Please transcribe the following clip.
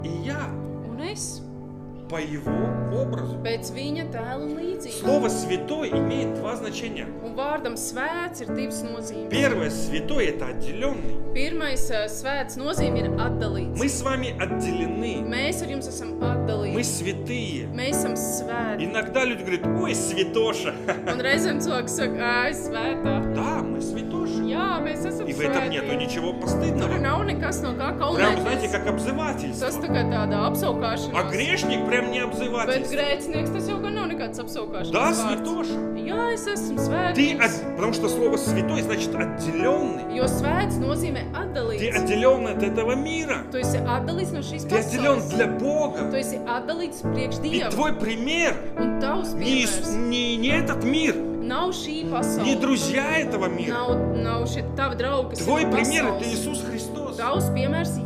И я un es по его образу. pēc viņa tēla līdzību. Слово «святой» имеет два значения. Un vārdam svēts ir divas nozīmes. Первое, святой – это отделенный. Pirmais svēts nozīme ir atdalīts. Мы с вами отделены. Mēs ar jums esam Мы atdalīti. святые. Mēs esam svēti. Иногда люди говорят: ой, святоша. Un reizēm cilvēks saka, ай, svētā. Да, мы святоши. Jā, mēs esam И в этом нету svēti. ничего Tur постыдного. nav nekas no kā Прям, знаете, kaunēties. как Tas обзывательство. tā kā tāda А apsaukāšanās. грешник прям не Bet обзывательство. grēcinieks tas jau gan nav nekāds apsaukāšanās Да, vārds. святоша. Jā, es esmu Ты, svētīgs. потому что слово «святой» значит отделенный. Jo svēts nozīmē Ты atdalīts. отделен от этого мира. Tu esi atdalīts no šīs Ты отделен pasaules. для Tu Бога. esi atdalīts priekš И Dieva. твой пример Un tavs не, piemērs не этот мир, nav šī не pasaule. друзья этого мира. Nav šie tavi draugi, kas Твой ir пример – это pasaules. Иисус Христос. Tavs piemērs